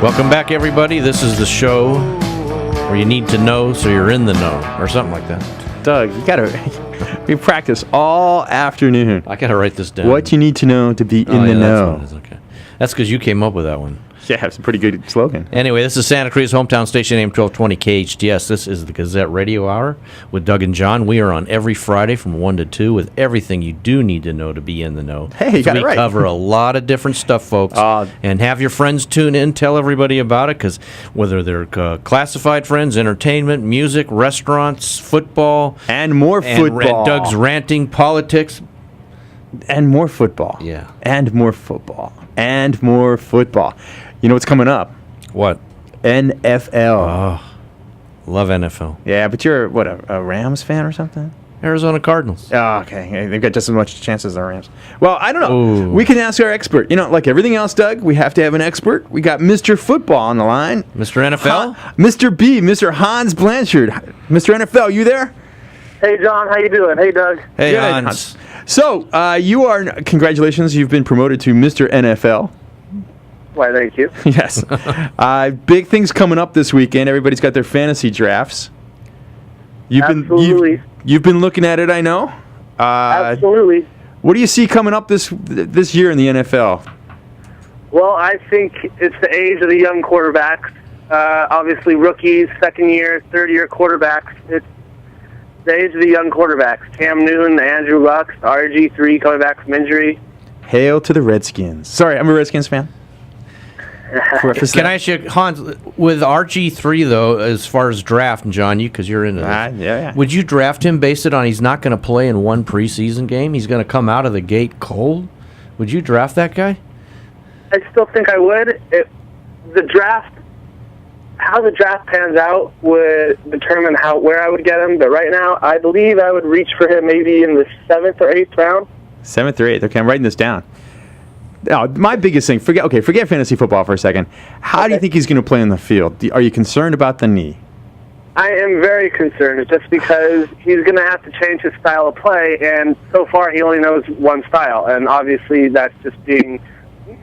Welcome back, everybody. This is the show where you need to know so you're in the know, or something like that. Doug, you gotta. We practice all afternoon. I gotta write this down. What you need to know to be in the know. That's what it is. Okay. That's because you came up with that one. Yeah, it's a pretty good slogan. Anyway, this is Santa Cruz hometown station, AM 1220 KHTS. This is the Gazette Radio Hour with Doug and John. We are on every Friday from 1 to 2 with everything you do need to know to be in the know. Hey, you got it right. We cover a lot of different stuff, folks. And have your friends tune in, tell everybody about it, because whether they're classified friends, entertainment, music, restaurants, football. And more football. And Doug's ranting, politics. And more football. Yeah. And more football. And more football. You know what's coming up? What? NFL. Oh, love NFL. Yeah, but you're, what, a Rams fan or something? Arizona Cardinals. Oh, okay. They've got just as much chance as the Rams. Well, I don't know. Ooh. We can ask our expert. You know, like everything else, Doug, we have to have an expert. We got Mr. Football on the line. Mr. NFL? Mr. B, Mr. Hans Blanchard. Mr. NFL, you there? Hey, John. How you doing? Hey, Doug. Hey, Good, Hans. So, you are, congratulations, you've been promoted to Mr. NFL. Why, thank you. Yes. Big things coming up this weekend. Everybody's got their fantasy drafts. Absolutely. You've been looking at it, I know. Absolutely. What do you see coming up this year in the NFL? Well, I think it's the age of the young quarterbacks. Obviously, rookies, second-year, third-year quarterbacks. It's the age of the young quarterbacks. Cam Newton, Andrew Luck, RG3 coming back from injury. Hail to the Redskins. Sorry, I'm a Redskins fan. Can I ask you, Hans, with RG3, though, as far as draft, John, because you're into this, yeah. would you draft him based on he's not going to play in one preseason game? He's going to come out of the gate cold? Would you draft that guy? I still think I would. How the draft pans out would determine where I would get him. But right now, I believe I would reach for him maybe in the 7th or 8th round. 7th or 8th. Okay, I'm writing this down. Now, my biggest thing, forget fantasy football for a second. How do you think he's going to play on the field? Are you concerned about the knee? I am very concerned just because he's going to have to change his style of play, and so far he only knows one style, and obviously that's just being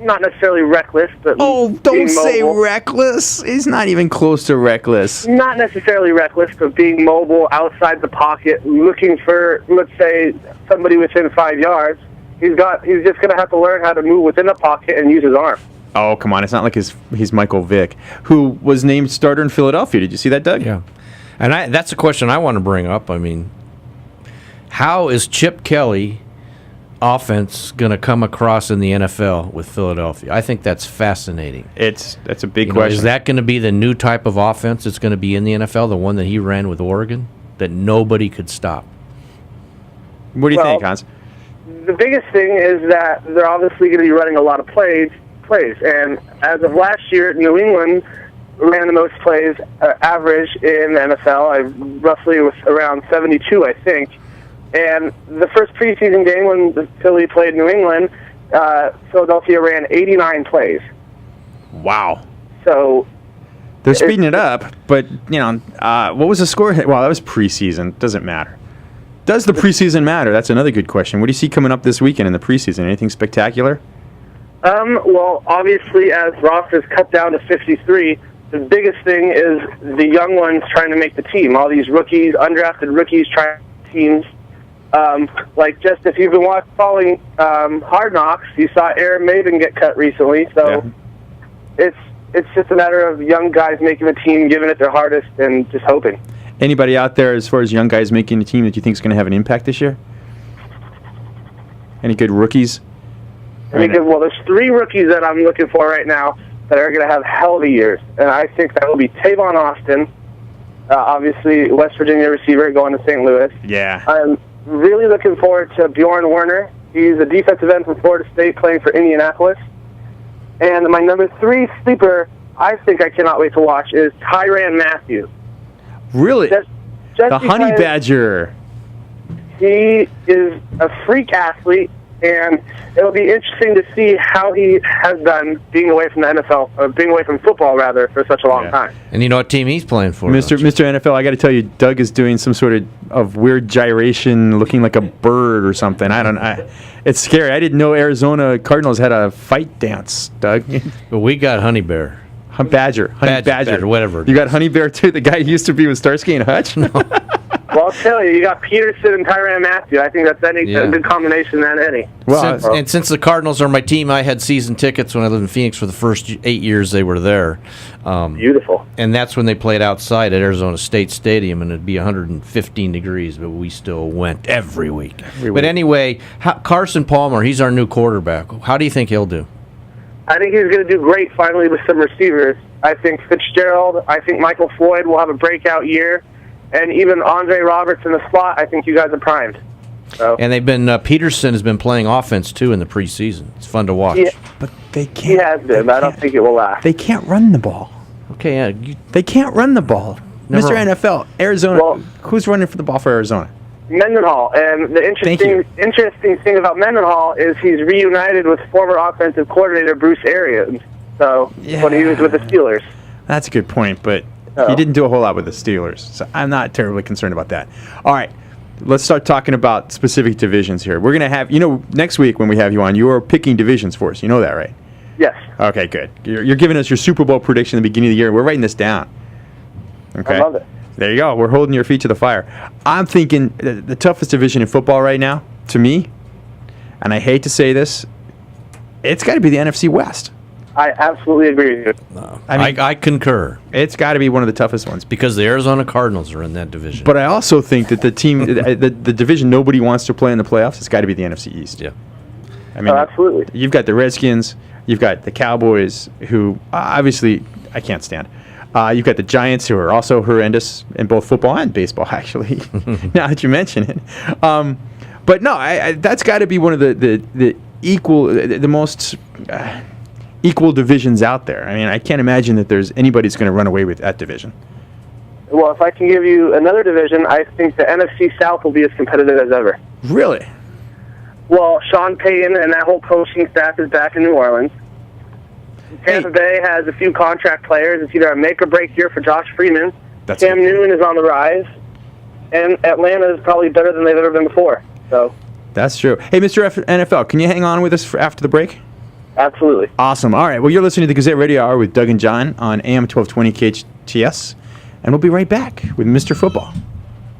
not necessarily reckless, but don't say reckless. He's not even close to reckless. Not necessarily reckless, but being mobile outside the pocket, looking for, let's say, somebody within 5 yards. He's just going to have to learn how to move within the pocket and use his arm. Oh, come on. It's not like he's Michael Vick, who was named starter in Philadelphia. Did you see that, Doug? Yeah. And that's a question I want to bring up. I mean, how is Chip Kelly offense going to come across in the NFL with Philadelphia? I think that's fascinating. That's a big question. Is that going to be the new type of offense that's going to be in the NFL, the one that he ran with Oregon, that nobody could stop? What do you think, Hans? The biggest thing is that they're obviously going to be running a lot of plays, and as of last year, New England ran the most plays average in the NFL. Roughly was around 72, I think. And the first preseason game when Philly played New England, Philadelphia ran 89 plays. Wow. So they're speeding it up, but what was the score? Well, that was preseason. Doesn't matter. Does the preseason matter? That's another good question. What do you see coming up this weekend in the preseason? Anything spectacular? Well, obviously, as rosters cut down to 53, the biggest thing is the young ones trying to make the team. All these rookies, undrafted rookies trying to make teams. Just if you've been following Hard Knocks, you saw Aaron Maven get cut recently. So it's just a matter of young guys making the team, giving it their hardest, and just hoping. Anybody out there, as far as young guys making the team, that you think is going to have an impact this year? Any good rookies? Well, there's 3 rookies that I'm looking for right now that are going to have hell of a years, and I think that will be Tavon Austin, obviously West Virginia receiver going to St. Louis. Yeah. I'm really looking forward to Bjorn Werner. He's a defensive end from Florida State playing for Indianapolis. And my number 3 sleeper, I think I cannot wait to watch, is Tyrann Mathieu. Really? Just the Honey Badger. He is a freak athlete, and it'll be interesting to see how he has done being away from the NFL, or being away from football, rather, for such a long time. And you know what team he's playing for? Mr. NFL, I got to tell you, Doug is doing some sort of weird gyration, looking like a bird or something. It's scary. I didn't know Arizona Cardinals had a fight dance, Doug. But we got Honey Bear. Honey Badger, whatever. You got Honey Bear too. The guy who used to be with Starsky and Hutch. Well, I'll tell you, you got Peterson and Tyrann Mathieu. I think that's a good combination than any. Well, since the Cardinals are my team, I had season tickets when I lived in Phoenix for the first 8 years they were there. Beautiful. And that's when they played outside at Arizona State Stadium, and it'd be 115 degrees, but we still went every week. But anyway, Carson Palmer, he's our new quarterback. How do you think he'll do? I think he's going to do great finally with some receivers. I think Fitzgerald, I think Michael Floyd will have a breakout year. And even Andre Roberts in the slot, I think you guys are primed. So. And they've been Peterson has been playing offense too in the preseason. It's fun to watch. Yeah, but they can't. He has been. I don't think it will last. They can't run the ball. Okay, they can't run the ball. Mr. NFL, Arizona. Well, who's running for the ball for Arizona? Mendenhall. And the interesting thing about Mendenhall is he's reunited with former offensive coordinator Bruce Arians. So when he was with the Steelers. That's a good point, but. He didn't do a whole lot with the Steelers, so I'm not terribly concerned about that. All right, let's start talking about specific divisions here. We're going to have, next week when we have you on, you are picking divisions for us. You know that, right? Yes. Okay, good. You're giving us your Super Bowl prediction at the beginning of the year. We're writing this down. Okay. I love it. There you go. We're holding your feet to the fire. I'm thinking the toughest division in football right now, to me, and I hate to say this, it's got to be the NFC West. I absolutely agree with you. I concur. It's got to be one of the toughest ones because the Arizona Cardinals are in that division. But I also think that the team, the division nobody wants to play in the playoffs, it's got to be the NFC East. Yeah, I mean, absolutely. You've got the Redskins, you've got the Cowboys, who obviously I can't stand. You've got the Giants, who are also horrendous in both football and baseball, actually. Now that you mention it, but no, that's got to be one of the most. Equal divisions out there. I mean, I can't imagine that there's anybody's going to run away with that division. Well, if I can give you another division, I think the NFC South will be as competitive as ever. Really? Well, Sean Payton and that whole coaching staff is back in New Orleans. Tampa Bay has a few contract players. It's either a make-or-break year for Josh Freeman. Cam Newton is on the rise. And Atlanta is probably better than they've ever been before. So that's true. Hey, Mr. NFL, can you hang on with us for after the break? Absolutely. Awesome. All right. Well, you're listening to the Gazette Radio Hour with Doug and John on AM 1220 KHTS, and we'll be right back with Mr. Football.